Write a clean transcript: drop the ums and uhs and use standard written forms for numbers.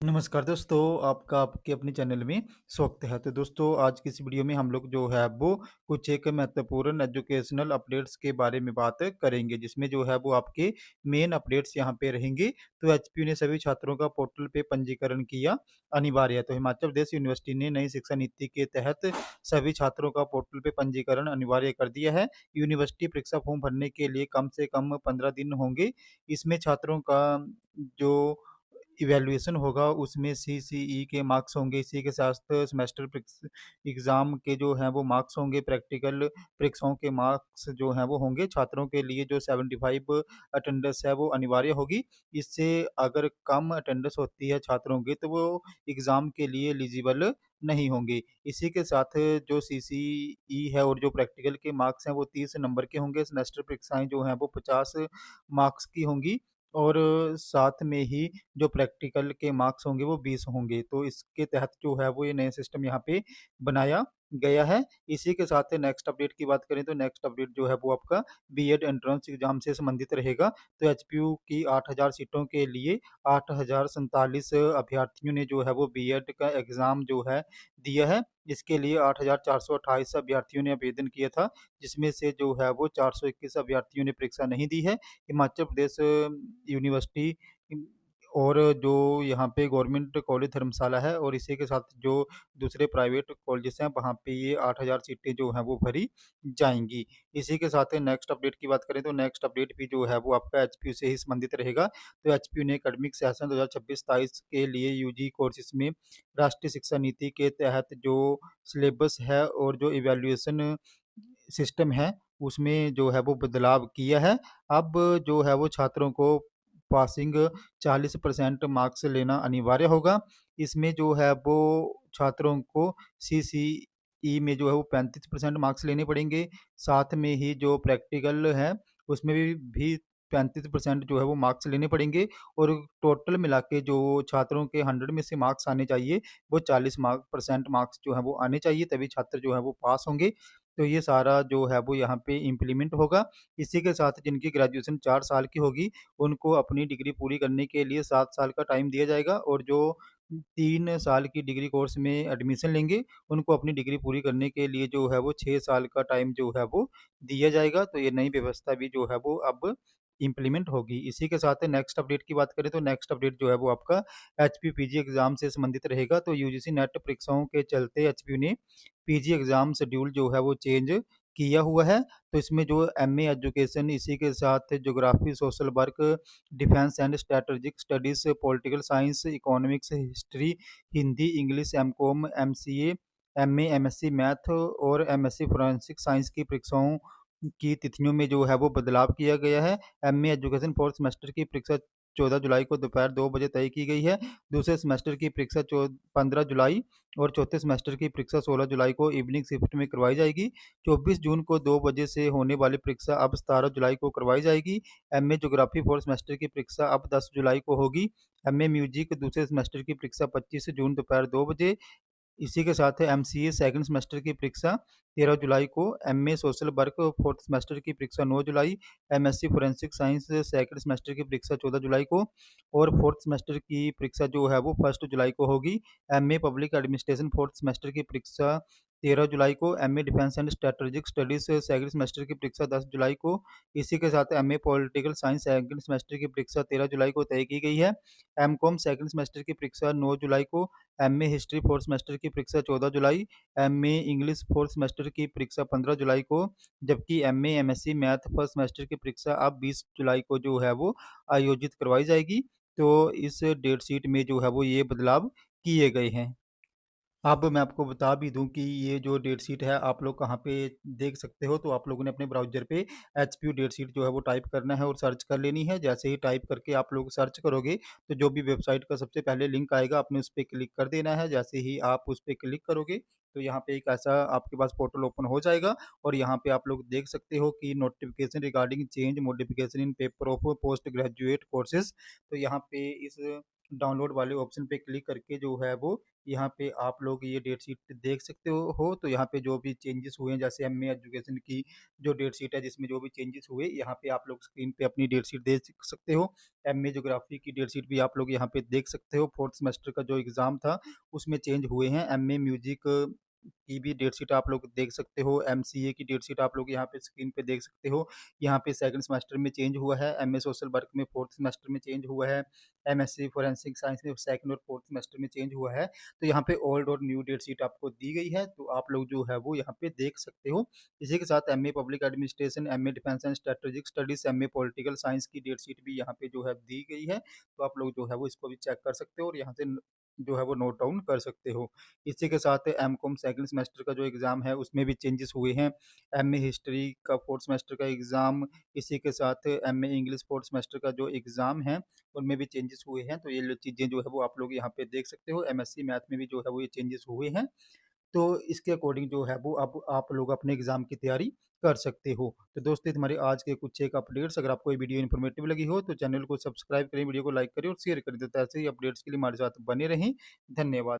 नमस्कार दोस्तों, आपका आपके अपने चैनल में स्वागत है। तो दोस्तों, आज की इस वीडियो में हम लोग जो है वो कुछ एक महत्वपूर्ण एजुकेशनल अपडेट्स के बारे में बात करेंगे, जिसमें जो है वो आपके मेन अपडेट्स यहाँ पे रहेंगे। तो एचपीयू ने सभी छात्रों का पोर्टल पे पंजीकरण किया अनिवार्य है। तो हिमाचल प्रदेश यूनिवर्सिटी ने नई शिक्षा नीति के तहत सभी छात्रों का पोर्टल पे पंजीकरण अनिवार्य कर दिया है। यूनिवर्सिटी परीक्षा फॉर्म भरने के लिए कम से कम 15 दिन होंगे। इसमें छात्रों का जो इवैल्यूएशन होगा उसमें सीसीई के मार्क्स होंगे, इसी के साथ सेमेस्टर एग्ज़ाम के जो हैं वो मार्क्स होंगे, प्रैक्टिकल परीक्षाओं के मार्क्स जो हैं वो होंगे। छात्रों के लिए जो 75 अटेंडेंस है वो अनिवार्य होगी। इससे अगर कम अटेंडेंस होती है छात्रों की तो वो एग्ज़ाम के लिए एलिजिबल नहीं होंगे। इसी के साथ जो सीसीई है और जो प्रैक्टिकल के मार्क्स हैं वो 30 नंबर के होंगे। सेमेस्टर परीक्षाएँ जो हैं वो 50 मार्क्स की होंगी और साथ में ही जो प्रैक्टिकल के मार्क्स होंगे वो 20 होंगे। तो इसके तहत जो है वो ये नया सिस्टम यहाँ पे बनाया गया है। इसी के साथ नेक्स्ट अपडेट की बात करें तो नेक्स्ट अपडेट जो है वो आपका बीएड एंट्रेंस एग्ज़ाम से संबंधित रहेगा। तो एचपीयू की 8000 सीटों के लिए 8047 अभ्यर्थियों ने जो है वो बीएड का एग्ज़ाम जो है दिया है। इसके लिए 8428 अभ्यर्थियों ने आवेदन किया था, जिसमें से जो है वो 421 अभ्यर्थियों ने परीक्षा नहीं दी है। हिमाचल प्रदेश यूनिवर्सिटी और जो यहाँ पे गवर्नमेंट कॉलेज धर्मशाला है और इसी के साथ जो दूसरे प्राइवेट कॉलेजेस हैं वहाँ पे ये 8000 सीटें जो हैं वो भरी जाएँगी। इसी के साथ नेक्स्ट अपडेट की बात करें तो नेक्स्ट अपडेट भी जो है वो आपका एचपीयू से ही संबंधित रहेगा। तो एचपीयू ने एकेडमिक सेशन 2026-27 के लिए यूजी कोर्सेज़ में राष्ट्रीय शिक्षा नीति के तहत जो सिलेबस है और जो इवैल्यूएशन सिस्टम है, उसमें जो है वो बदलाव किया है। अब जो है वो छात्रों को पासिंग 40% मार्क्स लेना अनिवार्य होगा। इसमें जो है वो छात्रों को सीसीई में जो है वो 35% मार्क्स लेने पड़ेंगे। साथ में ही जो प्रैक्टिकल है, उसमें भी 35% जो है वो मार्क्स लेने पड़ेंगे और टोटल मिला के जो छात्रों के 100 में से मार्क्स आने चाहिए, वो 40 परसेंट मार्क्स जो है वो आने चाहिए, तभी छात्र जो है वो पास होंगे। तो ये सारा जो है वो यहाँ पे इम्प्लीमेंट होगा। इसी के साथ जिनकी ग्रेजुएशन 4 साल की होगी, उनको अपनी डिग्री पूरी करने के लिए 7 साल का टाइम दिया जाएगा और जो 3 साल की डिग्री कोर्स में एडमिशन लेंगे, उनको अपनी डिग्री पूरी करने के लिए जो है वो 6 साल का टाइम जो है वो दिया जाएगा। तो ये नई व्यवस्था भी जो है वो अब इम्प्लीमेंट होगी। इसी के साथ नेक्स्ट अपडेट की बात करें तो नेक्स्ट अपडेट जो है वो आपका एचपीपीजी एग्ज़ाम से संबंधित रहेगा। तो यूजीसी नेट परीक्षाओं के चलते एचपीयू ने पीजी एग्ज़ाम शेड्यूल जो है वो चेंज किया हुआ है। तो इसमें जो एमए एजुकेशन, इसी के साथ geography, social work, defence and strategic studies, political science, economics, history, Hindi, English, MCom, MCA, MA, MSc math और एमएससी फोरेंसिक साइंस की परीक्षाओं की तिथियों में जो है वो बदलाव किया गया है। एमए एजुकेशन 4th सेमेस्टर की परीक्षा 14 जुलाई को दोपहर 2 बजे तय की गई है। दूसरे सेमेस्टर की परीक्षा 15 जुलाई और चौथे सेमेस्टर की परीक्षा 16 जुलाई को इवनिंग शिफ्ट में करवाई जाएगी। 24 जून को 2 बजे से होने वाली परीक्षा अब 17 जुलाई को करवाई जाएगी। एमए ज्योग्राफी 4th सेमेस्टर की परीक्षा अब 10 जुलाई को होगी। एमए म्यूजिक दूसरे सेमेस्टर की परीक्षा 25 जून दोपहर 2 बजे। इसी के साथ एमसीए सेकंड सेमेस्टर की परीक्षा 13 जुलाई को, MA social work 4th semester की परीक्षा 9 जुलाई, MSc forensic science second semester की परीक्षा 14 जुलाई को और 4th सेमेस्टर की परीक्षा जो है वो 1 जुलाई को होगी। MA public administration 4th semester की परीक्षा 13 जुलाई को, MA defence and strategic studies second semester की परीक्षा 10 जुलाई को। इसी के साथ MA political science second semester की परीक्षा 13 जुलाई को तय की गई है। एमकॉम सेकंड सेमेस्टर की परीक्षा 9 जुलाई को, एमए हिस्ट्री 4th सेमेस्टर की परीक्षा 14 जुलाई, एमए इंग्लिश 4th सेमेस्टर की परीक्षा 15 जुलाई को, जबकि MA MSc math first semester की परीक्षा अब 20 जुलाई को जो है वो आयोजित करवाई जाएगी। तो इस डेट शीट में जो है वो ये बदलाव किए गए हैं। अब मैं आपको बता भी दूँ कि ये जो डेट शीट है आप लोग कहाँ पे देख सकते हो, तो आप लोगों ने अपने ब्राउज़र पे एचपीयू डेट शीट जो है वो टाइप करना है और सर्च कर लेनी है। जैसे ही टाइप करके आप लोग सर्च करोगे, तो जो भी वेबसाइट का सबसे पहले लिंक आएगा आपने उस पे क्लिक कर देना है। जैसे ही आप उस पे क्लिक करोगे, तो यहाँ पे एक ऐसा आपके पास पोर्टल ओपन हो जाएगा और यहाँ पे आप लोग देख सकते हो कि notification regarding change modification in paper of post graduate courses. तो यहाँ पे इस डाउनलोड वाले ऑप्शन पे क्लिक करके जो है वो यहाँ पे आप लोग ये डेट शीट देख सकते हो। तो यहाँ पे जो भी चेंजेस हुए हैं, जैसे एमए एजुकेशन की जो डेट शीट है जिसमें जो भी चेंजेस हुए, यहाँ पे आप लोग स्क्रीन पे अपनी डेट शीट देख सकते हो। एमए ज्योग्राफी की डेट शीट भी आप लोग यहाँ पे देख सकते हो। फोर्थ सेमेस्टर का जो एग्ज़ाम था उसमें चेंज हुए हैं। एमए म्यूजिक की भी डेट शीट आप लोग देख सकते हो। एमसीए की डेट शीट आप लोग यहाँ पे स्क्रीन पे देख सकते हो। यहाँ पे सेकंड सेमेस्टर में चेंज हुआ है। एमए सोशल वर्क में फोर्थ सेमेस्टर में चेंज हुआ है। एमएससी फोरेंसिक साइंस में सेकंड और फोर्थ सेमेस्टर में चेंज हुआ है। तो यहाँ पे ओल्ड और न्यू डेट शीट आपको दी गई है, तो आप लोग जो है वो यहाँ पे देख सकते हो। इसी के साथ MA public administration, MA defence and strategic studies, MA political science की डेट शीट भी यहाँ पे जो है दी गई है। तो आप लोग जो है वो इसको भी चेक कर सकते हो और यहाँ से जो है वो नोट डाउन कर सकते हो। इसी के साथ एमकॉम सेकंड सेमेस्टर का जो एग्ज़ाम है उसमें भी चेंजेस हुए हैं। एमए हिस्ट्री का फोर्थ सेमेस्टर का एग्ज़ाम, इसी के साथ एमए इंग्लिश फोर्थ सेमेस्टर का जो एग्ज़ाम है उनमें भी चेंजेस हुए हैं। तो ये लो चीज़ें जो है वो आप लोग यहाँ पे देख सकते हो। एमएससी मैथ में भी जो है वो ये चेंजेस हुए हैं। तो इसके अकॉर्डिंग जो है वो अब आप लोग अपने एग्ज़ाम की तैयारी कर सकते हो। तो दोस्तों, ये तुम्हारे आज के कुछ एक अपडेट्स, अगर आपको ये वीडियो इन्फॉर्मेटिव लगी हो तो चैनल को सब्सक्राइब करें, वीडियो को लाइक करें और शेयर कर दें, तो ऐसे ही अपडेट्स के लिए हमारे साथ बने रहें। धन्यवाद।